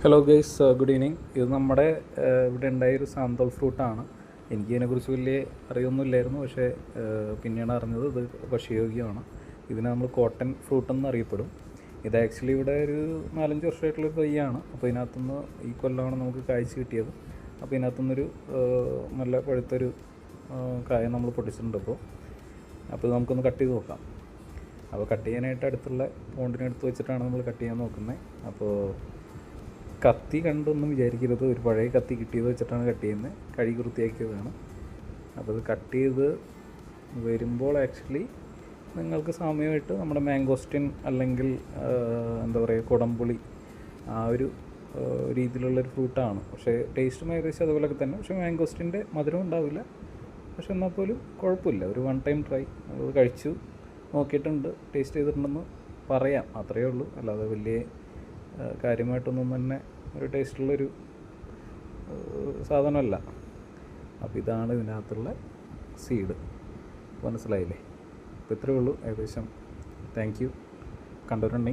Hello guys, good evening. ഇത് നമ്മുടെ ഇവിടെ ഉണ്ടായൊരു സാന്തോൾ ഫ്രൂട്ടാണ്. എനിക്കിതിനെക്കുറിച്ച് വലിയ അറിയൊന്നുമില്ലായിരുന്നു, പക്ഷേ പിന്നെയാണ് അറിഞ്ഞത് ഇത് ഭക്ഷ്യയോഗ്യമാണ്. ഇതിനെ നമ്മൾ കോട്ടൺ ഫ്രൂട്ട് എന്ന് അറിയപ്പെടും. ഇത് ആക്ച്വലി ഇവിടെ ഒരു 4-5 വർഷമായിട്ടുള്ളൊരു തൈയാണ്. അപ്പോൾ ഇതിനകത്തുനിന്ന് ഈ കൊല്ലമാണ് നമുക്ക് കായ്ച്ച് കിട്ടിയത്. അപ്പോൾ ഇതിനകത്തുനിന്നൊരു നല്ല പഴുത്തൊരു കായ നമ്മൾ പൊട്ടിച്ചിട്ടുണ്ട്. അപ്പോൾ ഇത് നമുക്കൊന്ന് കട്ട് ചെയ്ത് നോക്കാം. അപ്പോൾ കട്ട് ചെയ്യാനായിട്ട് അടുത്തുള്ള പോണ്ടിനെടുത്ത് വെച്ചിട്ടാണ് നമ്മൾ കട്ട് ചെയ്യാൻ നോക്കുന്നത്. അപ്പോൾ കത്തി കണ്ടൊന്നും വിചാരിക്കരുത്, ഒരു പഴയ കത്തി കിട്ടിയത് വെച്ചിട്ടാണ് കട്ട് ചെയ്യുന്നത്. കഴുകി വൃത്തിയാക്കിയതാണ്. അപ്പോൾ ഇത് കട്ട് ചെയ്ത് വരുമ്പോൾ ആക്ച്വലി നിങ്ങൾക്ക് സമയമായിട്ട് നമ്മുടെ മാംഗോസ്റ്റിൻ അല്ലെങ്കിൽ എന്താ പറയുക കുടംപുളി ആ ഒരു രീതിയിലുള്ളൊരു ഫ്രൂട്ടാണ്. പക്ഷേ ടേസ്റ്റും ഏകദേശം അതുപോലെയൊക്കെ തന്നെ. പക്ഷേ മാംഗോസ്റ്റിൻ്റെ മധുരം ഉണ്ടാവില്ല. പക്ഷെ എന്നാൽ പോലും കുഴപ്പമില്ല. ഒരു 1 ടൈം ട്രൈ അത് കഴിച്ചു നോക്കിയിട്ടുണ്ട്, ടേസ്റ്റ് ചെയ്തിട്ടുണ്ടെന്ന് പറയാം. അത്രയേ ഉള്ളൂ. അല്ലാതെ വലിയ കാര്യമായിട്ടൊന്നും തന്നെ ഒരു ടേസ്റ്റുള്ളൊരു സാധനമല്ല. അപ്പോൾ ഇതാണ് ഇതിനകത്തുള്ള സീഡ്. മനസ്സിലായില്ലേ? അപ്പോൾ ഇത്രയേ ഉള്ളൂ ഏകദേശം. Thank you. കണ്ടവരുണ്ടെങ്കിൽ